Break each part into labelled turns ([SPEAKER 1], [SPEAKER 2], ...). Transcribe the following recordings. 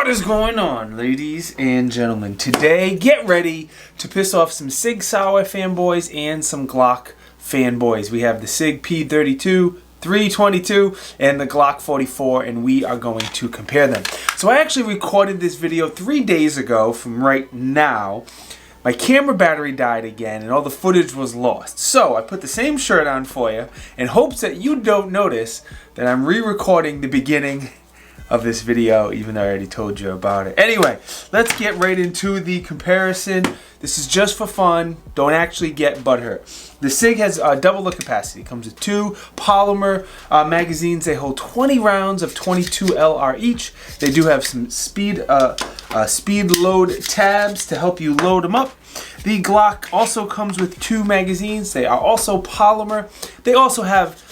[SPEAKER 1] is going on, ladies and gentlemen? Today, get ready to piss off some Sig Sauer fanboys and some Glock fanboys. We have the Sig P322 and the Glock 44, and we are going to compare them. So I actually recorded this video 3 days ago from right now. My camera battery died again and all the footage was lost. So I put the same shirt on for you in hopes that you don't notice that I'm re-recording the beginning of this video, even though I already told you about it. Anyway, let's get right into the comparison. This is just for fun. Don't actually get butthurt. The Sig has double the capacity. It comes with 2 polymer magazines. They hold 20 rounds of 22 LR each. They do have some speed load tabs to help you load them up. The Glock also comes with 2 magazines. They are also polymer. They also have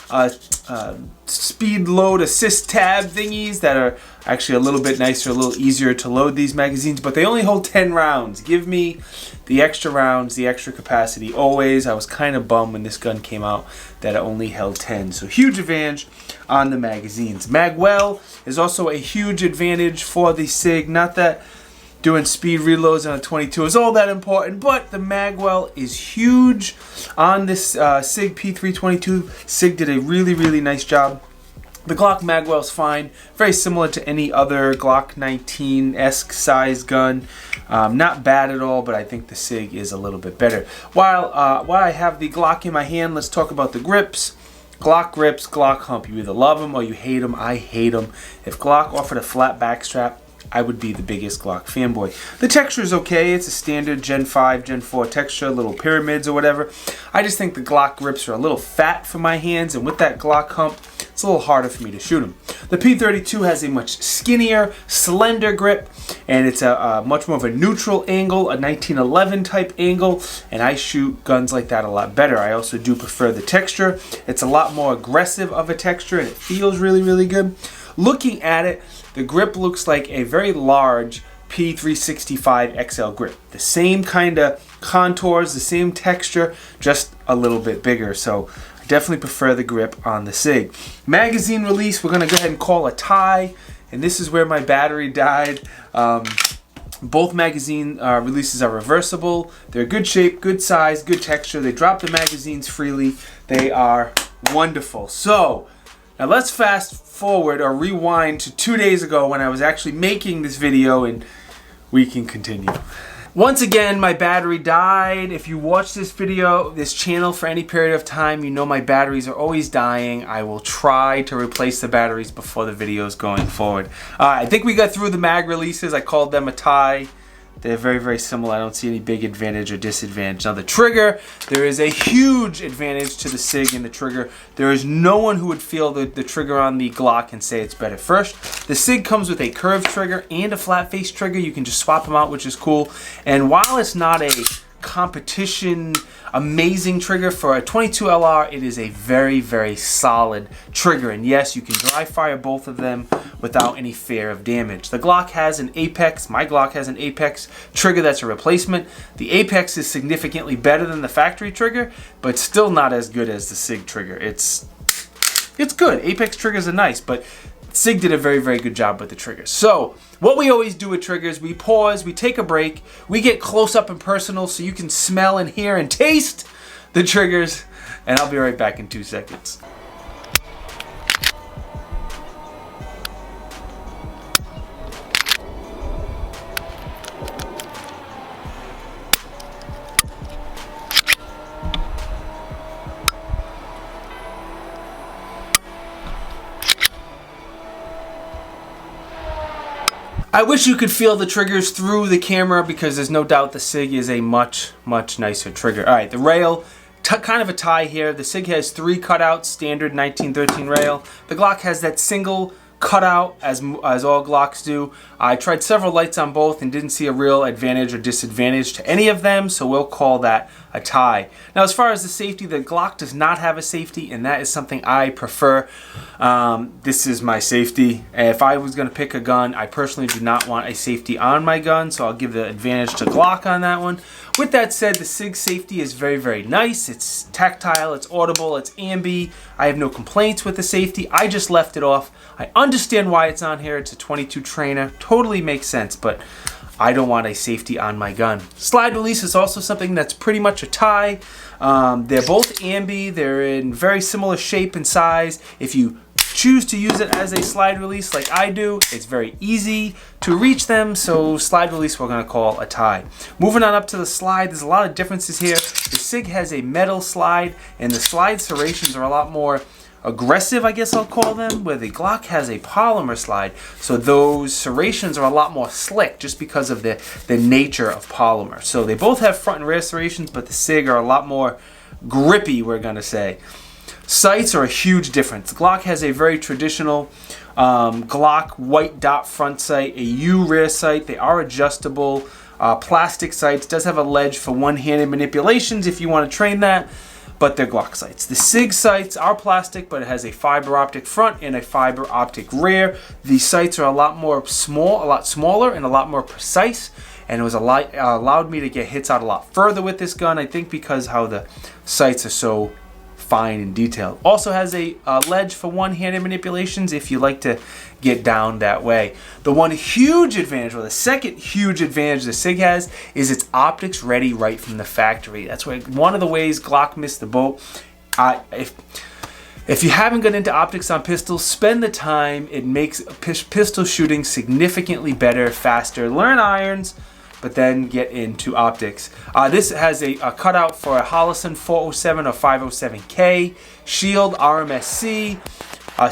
[SPEAKER 1] speed load assist tab thingies that are actually a little bit nicer, a little easier to load these magazines, but they only hold 10 rounds. Give me the extra rounds, the extra capacity always. I was kind of bummed when this gun came out that it only held 10, so huge advantage on the magazines. Magwell is also a huge advantage for the Sig. Not that doing speed reloads on a 22 is all that important, but the magwell is huge on this Sig P322. Sig did a really nice job. The Glock magwell is fine, very similar to any other Glock 19-esque size gun. Not bad at all, but I think the Sig is a little bit better. While I have the Glock in my hand, let's talk about the grips. Glock grips, Glock hump. You either love them or you hate them. I hate them. If Glock offered a flat back strap, I would be the biggest Glock fanboy. The texture is okay. It's a standard Gen 5, Gen 4 texture, little pyramids or whatever. I just think the Glock grips are a little fat for my hands, and with that Glock hump, it's a little harder for me to shoot them. The P32 has a much skinnier, slender grip, and it's a much more of a neutral angle, a 1911 type angle, and I shoot guns like that a lot better. I also do prefer the texture. It's a lot more aggressive of a texture, and it feels really good. Looking at it, the grip looks like a very large P365 XL grip. The same kind of contours, the same texture, just a little bit bigger. So I definitely prefer the grip on the Sig. Magazine release, we're going to go ahead and call a tie. And this is where my battery died. Both magazine releases are reversible. They're good shape, good size, good texture. They drop the magazines freely. They are wonderful. So now let's fast forward or rewind to 2 days ago when I was actually making this video, and we can continue. Once again, my battery died. If you watch this video, this channel for any period of time, you know my batteries are always dying. I will try to replace the batteries before the videos going forward. I think we got through the mag releases. I called them a tie. They're very similar. I don't see any big advantage or disadvantage. Now the trigger, there is a huge advantage to the Sig in the trigger. There is no one who would feel the trigger on the Glock and say it's better. First, the Sig comes with a curved trigger and a flat face trigger. You can just swap them out, which is cool. And while it's not a competition amazing trigger for a 22 LR, it is a very solid trigger, and yes, you can dry fire both of them without any fear of damage. The Glock has an Apex, my Glock has an Apex trigger that's a replacement. The Apex is significantly better than the factory trigger, but still not as good as the Sig trigger. It's good. Apex triggers are nice, but Sig did a very good job with the triggers. So what we always do with triggers, we pause, we take a break, we get close up and personal so you can smell and hear and taste the triggers, and I'll be right back in 2 seconds. I wish you could feel the triggers through the camera because there's no doubt the Sig is a much nicer trigger. Alright, the rail, kind of a tie here. The Sig has 3 cutouts, standard 1913 rail. The Glock has that single cutout as all Glocks do. I tried several lights on both and didn't see a real advantage or disadvantage to any of them, so we'll call that a tie. Now as far as the safety, the Glock does not have a safety, and that is something I prefer. This is my safety. If I was going to pick a gun, I personally do not want a safety on my gun, so I'll give the advantage to Glock on that one. With that said, the Sig safety is very, very nice. It's tactile, it's audible, it's ambi. I have no complaints with the safety. I just left it off. I understand why it's on here. It's a 22 trainer. Totally makes sense, but I don't want a safety on my gun. Slide release is also something that's pretty much a tie. They're both ambi. They're in very similar shape and size. If you choose to use it as a slide release like I do, it's very easy to reach them, so slide release we're going to call a tie. Moving on up to the slide, there's a lot of differences here. The Sig has a metal slide, and the slide serrations are a lot more aggressive, I guess I'll call them, where the Glock has a polymer slide, so those serrations are a lot more slick just because of the nature of polymer. So they both have front and rear serrations, but the Sig are a lot more grippy, we're going to say. Sights are a huge difference. Glock has a very traditional Glock white dot front sight, a U rear sight. They are adjustable. Plastic sights. Does have a ledge for one-handed manipulations if you want to train that, but they're Glock sights. The Sig sights are plastic, but it has a fiber optic front and a fiber optic rear. The sights are a lot smaller and a lot more precise, and it was allowed me to get hits out a lot further with this gun, I think because how the sights are so fine and detailed. Also has a ledge for one-handed manipulations if you like to get down that way. The one huge advantage, or the second huge advantage the Sig has, is its optics ready right from the factory. That's one of the ways Glock missed the boat. If you haven't got into optics on pistols, spend the time. It makes pistol shooting significantly better, faster. Learn irons, but then get into optics. This has a cutout for a Holosun 407 or 507K, Shield RMSC,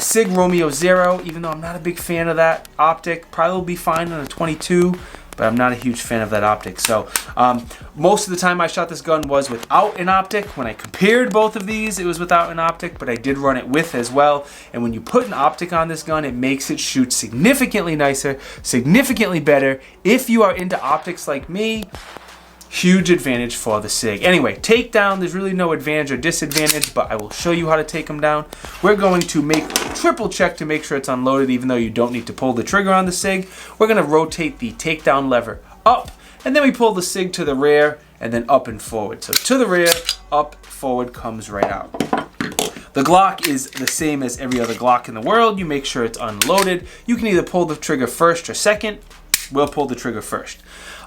[SPEAKER 1] Sig Romeo Zero, even though I'm not a big fan of that optic. Probably will be fine on a 22, but I'm not a huge fan of that optic. So most of the time I shot this gun was without an optic. When I compared both of these, it was without an optic, but I did run it with as well. And when you put an optic on this gun, it makes it shoot significantly nicer, significantly better. If you are into optics like me, huge advantage for the Sig. Anyway, takedown, there's really no advantage or disadvantage, but I will show you how to take them down. We're going to make a triple check to make sure it's unloaded, even though you don't need to pull the trigger on the Sig. We're going to rotate the takedown lever up, and then we pull the Sig to the rear, and then up and forward. So to the rear, up, forward, comes right out. The Glock is the same as every other Glock in the world. You make sure it's unloaded. You can either pull the trigger first or second. We'll pull the trigger first.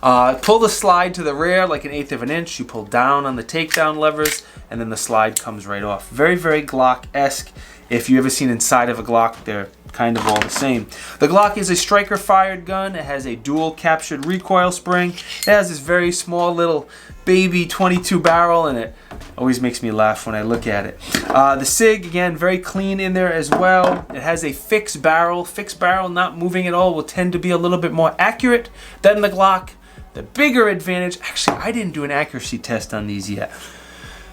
[SPEAKER 1] Pull the slide to the rear like 1/8 of an inch. You pull down on the takedown levers, and then the slide comes right off. Very, very Glock-esque. If you've ever seen inside of a Glock, they're kind of all the same. The Glock is a striker-fired gun. It has a dual-captured recoil spring. It has this very small little baby 22 barrel, and it always makes me laugh when I look at it. The Sig, again, very clean in there as well. It has a fixed barrel. Fixed barrel, not moving at all, will tend to be a little bit more accurate than the Glock. The bigger advantage, actually, I didn't do an accuracy test on these yet.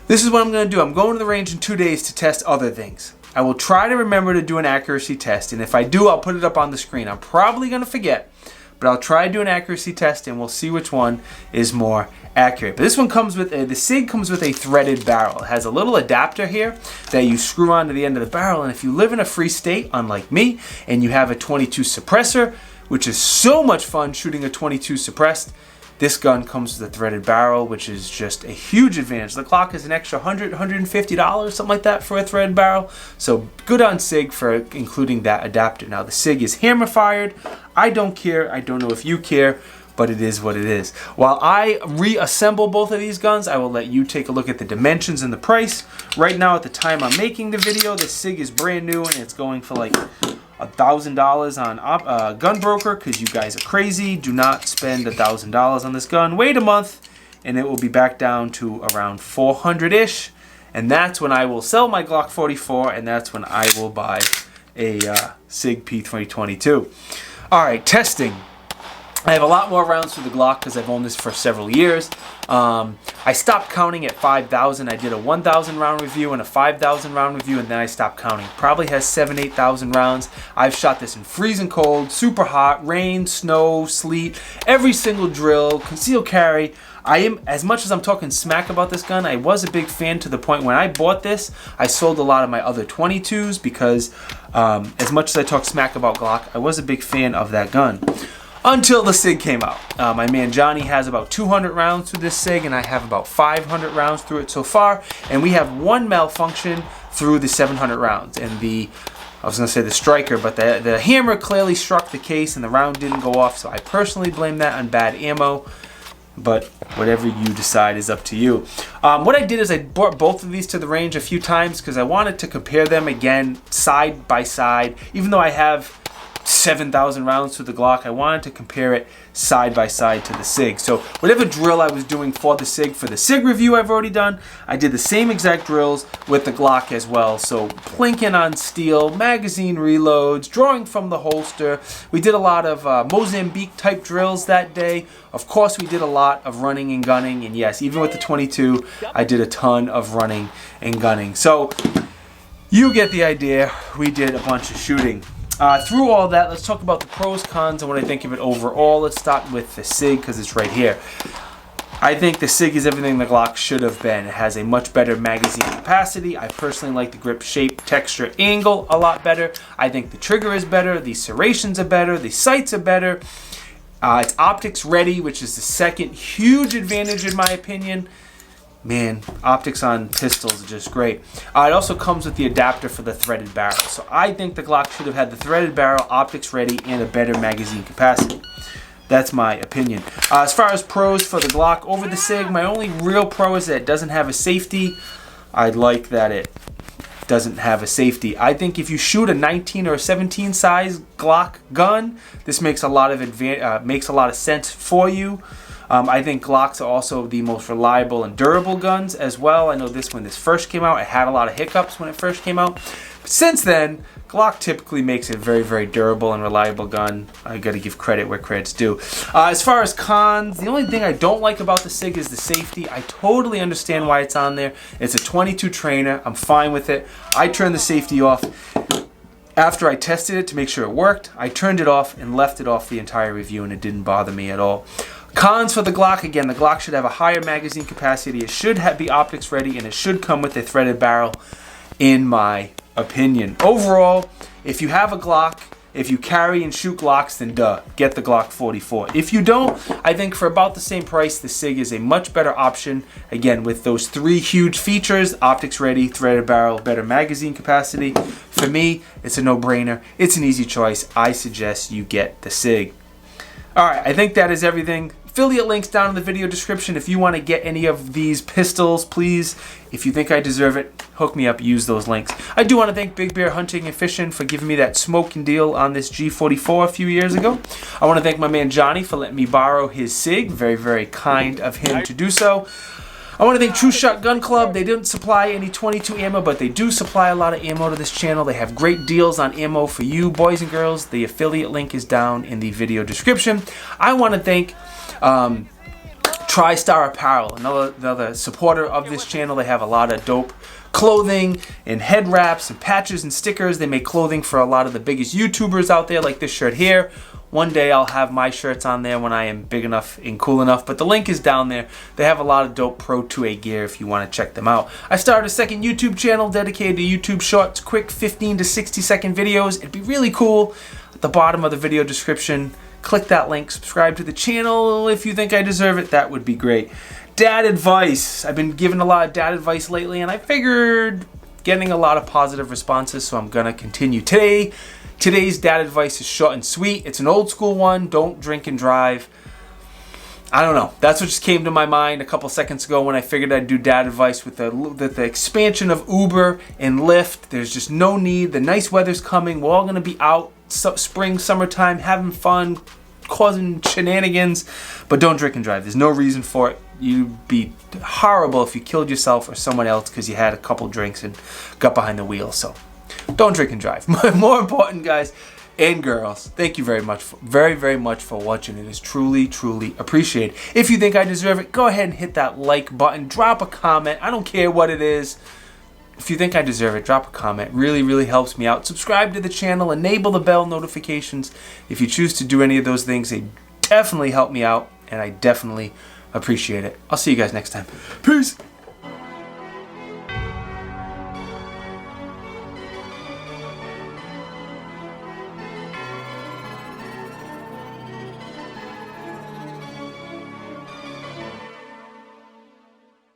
[SPEAKER 1] This is what I'm going to do. I'm going to the range in 2 days to test other things. I will try to remember to do an accuracy test, and if I do, I'll put it up on the screen. I'm probably going to forget, but I'll try to do an accuracy test, and we'll see which one is more accurate. But this one comes with, the Sig comes with a threaded barrel. It has a little adapter here that you screw onto the end of the barrel, and if you live in a free state, unlike me, and you have a 22 suppressor, which is so much fun shooting a 22 suppressed, this gun comes with a threaded barrel, which is just a huge advantage. The Glock is an extra $100, $150, something like that for a threaded barrel. So good on Sig for including that adapter. Now the Sig is hammer fired. I don't care. I don't know if you care, but it is what it is. While I reassemble both of these guns, I will let you take a look at the dimensions and the price. Right now, at the time I'm making the video, the Sig is brand new and it's going for like $1,000 on Gunbroker, because you guys are crazy. Do not spend $1,000 on this gun. Wait a month and it will be back down to around 400-ish, and that's when I will sell my Glock 44, and that's when I will buy a Sig P322. Alright, testing. I have a lot more rounds for the Glock because I've owned this for several years. I stopped counting at 5,000. I did a 1,000 round review and a 5,000 round review, and then I stopped counting. Probably has 7,000, 8,000 rounds. I've shot this in freezing cold, super hot, rain, snow, sleet, every single drill, concealed carry. As much as I'm talking smack about this gun, I was a big fan to the point when I bought this, I sold a lot of my other 22s because as much as I talk smack about Glock, I was a big fan of that gun. Until the Sig came out. My man Johnny has about 200 rounds through this Sig, and I have about 500 rounds through it so far. And we have one malfunction through the 700 rounds. And I was going to say the striker, but the hammer clearly struck the case and the round didn't go off. So I personally blame that on bad ammo. But whatever you decide is up to you. What I did is I brought both of these to the range a few times because I wanted to compare them again side by side. Even though I have 7,000 rounds to the Glock, I wanted to compare it side by side to the Sig. So whatever drill I was doing for the Sig review I've already done, I did the same exact drills with the Glock as well. So plinking on steel, magazine reloads, drawing from the holster. We did a lot of Mozambique type drills that day. Of course we did a lot of running and gunning, and yes, even with the 22 I did a ton of running and gunning. So you get the idea, we did a bunch of shooting. Through all that, let's talk about the pros, cons, and what I think of it overall. Let's start with the Sig because it's right here. I think the Sig is everything the Glock should have been. It has a much better magazine capacity. I personally like the grip shape, texture, angle a lot better. I think the trigger is better, the serrations are better, the sights are better. It's optics ready, which is the second huge advantage in my opinion. Man, optics on pistols are just great. It also comes with the adapter for the threaded barrel. So I think the Glock should have had the threaded barrel, optics ready, and a better magazine capacity. That's my opinion. As far as pros for the Glock over the Sig, my only real pro is that it doesn't have a safety. I like that it doesn't have a safety. I think if you shoot a 19 or a 17 size Glock gun, this makes a lot of sense for you. I think Glocks are also the most reliable and durable guns as well. I know when this first came out, it had a lot of hiccups when it first came out. But since then, Glock typically makes a very, very durable and reliable gun. I gotta give credit where credit's due. As far as cons, the only thing I don't like about the Sig is the safety. I totally understand why it's on there. It's a 22 trainer. I'm fine with it. I turned the safety off after I tested it to make sure it worked. I turned it off and left it off the entire review, and it didn't bother me at all. Cons for the Glock, again, the Glock should have a higher magazine capacity. It should be optics ready, and it should come with a threaded barrel, in my opinion. Overall, if you have a Glock, if you carry and shoot Glocks, then get the Glock 44. If you don't, I think for about the same price, the Sig is a much better option. Again, with those three huge features, optics ready, threaded barrel, better magazine capacity. For me, it's a no-brainer. It's an easy choice. I suggest you get the Sig. Alright, I think that is everything. Affiliate links down in the video description. If you want to get any of these pistols, please, if you think I deserve it, hook me up, use those links. I do want to thank Big Bear Hunting and Fishing for giving me that smoking deal on this G44 a few years ago. I want to thank my man Johnny for letting me borrow his Sig. Very, very kind of him to do so. I want to thank True Shot Gun Club. They didn't supply any 22 ammo, but they do supply a lot of ammo to this channel. They have great deals on ammo for you, boys and girls. The affiliate link is down in the video description. I want to thank TriStar Apparel, another supporter of this channel. They have a lot of dope clothing and head wraps and patches and stickers. They make clothing for a lot of the biggest YouTubers out there, like this shirt here. One day I'll have my shirts on there when I am big enough and cool enough, but the link is down there. They have a lot of dope Pro 2A gear if you want to check them out. I started a second YouTube channel dedicated to YouTube shorts, quick 15 to 60 second videos. It'd be really cool. At the bottom of the video description, click that link, subscribe to the channel if you think I deserve it. That would be great. Dad advice. I've been giving a lot of dad advice lately, and I figured getting a lot of positive responses, so I'm gonna continue. Today's dad advice is short and sweet. It's an old school one. Don't drink and drive. I don't know. That's what just came to my mind a couple seconds ago when I figured I'd do dad advice with the expansion of Uber and Lyft. There's just no need. The nice weather's coming. We're all going to be out spring, summertime, having fun, causing shenanigans. But don't drink and drive. There's no reason for it. You'd be horrible if you killed yourself or someone else because you had a couple drinks and got behind the wheel. So don't drink and drive. More important, guys and girls, thank you very much for watching. It is truly, truly appreciated. If you think I deserve it, go ahead and hit that like button. Drop a comment. I don't care what it is. If you think I deserve it, drop a comment. Really, really helps me out. Subscribe to the channel. Enable the bell notifications. If you choose to do any of those things, they definitely help me out, and I definitely appreciate it. I'll see you guys next time. Peace.